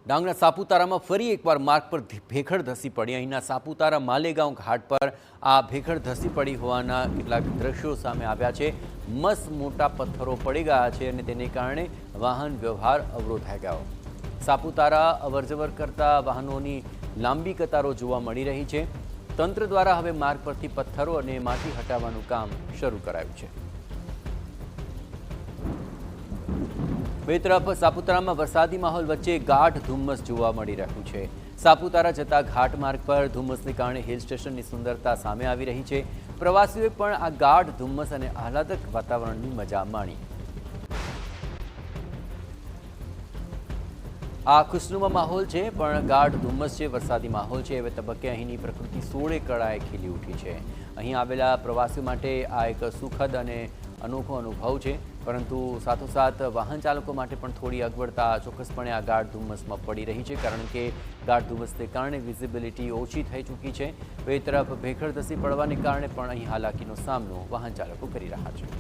ડાંગના સાપુતારામાં ફરી એકવાર માર્ગ પર ભેખડ ધસી પડી। અહીંના સાપુતારા માલેગાંવ ઘાટ પર આ ભેખડ ધસી પડી હોવાના કેટલાક દ્રશ્યો સામે આવ્યા છે। મસ્ત મોટા પથ્થરો પડી ગયા છે અને તેને કારણે વાહન વ્યવહાર અવરોધાઈ ગયો। સાપુતારા અવરજવર કરતા વાહનોની લાંબી કતારો જોવા મળી રહી છે। તંત્ર દ્વારા હવે માર્ગ પરથી પથ્થરો અને માટી હટાવવાનું કામ શરૂ કરાયું છે। બે તરફ સાપુતારામાં વરસાદી માહોલ વચ્ચે ગાઢ ધુમ્મસ જોવા મળી રહ્યું છે। સાપુતારા જતા ઘાટ માર્ગ પર ધુમ્મસને કારણે હિલ સ્ટેશનની સુંદરતા સામે આવી રહી છે। પ્રવાસીઓએ પણ આ ગાઢ ધુમ્મસ અને આહલાદક વાતાવરણની મજા માણી। આ ખુશનુમા માહોલ છે પણ ગાઢ ધુમ્મસ છે, વરસાદી માહોલ છે। હવે તબક્કે અહીંની પ્રકૃતિ સોળે કળાએ ખીલી ઉઠી છે। અહીં આવેલા પ્રવાસીઓ માટે આ એક સુખદ અને અનોખો અનુભવ છે, પરંતુ સાથોસાથ વાહન ચાલકો માટે પણ થોડી અગવડતા ચોક્કસપણે આ ગાઢ ધુમ્મસમાં પડી રહી છે, કારણ કે ગાઢ ધુમ્મસને કારણે વિઝિબિલિટી ઓછી થઈ ચૂકી છે। બે તરફ ભેખડ ધસી પડવાને કારણે પણ અહીં હાલાકીનો સામનો વાહન ચાલકો કરી રહ્યા છે।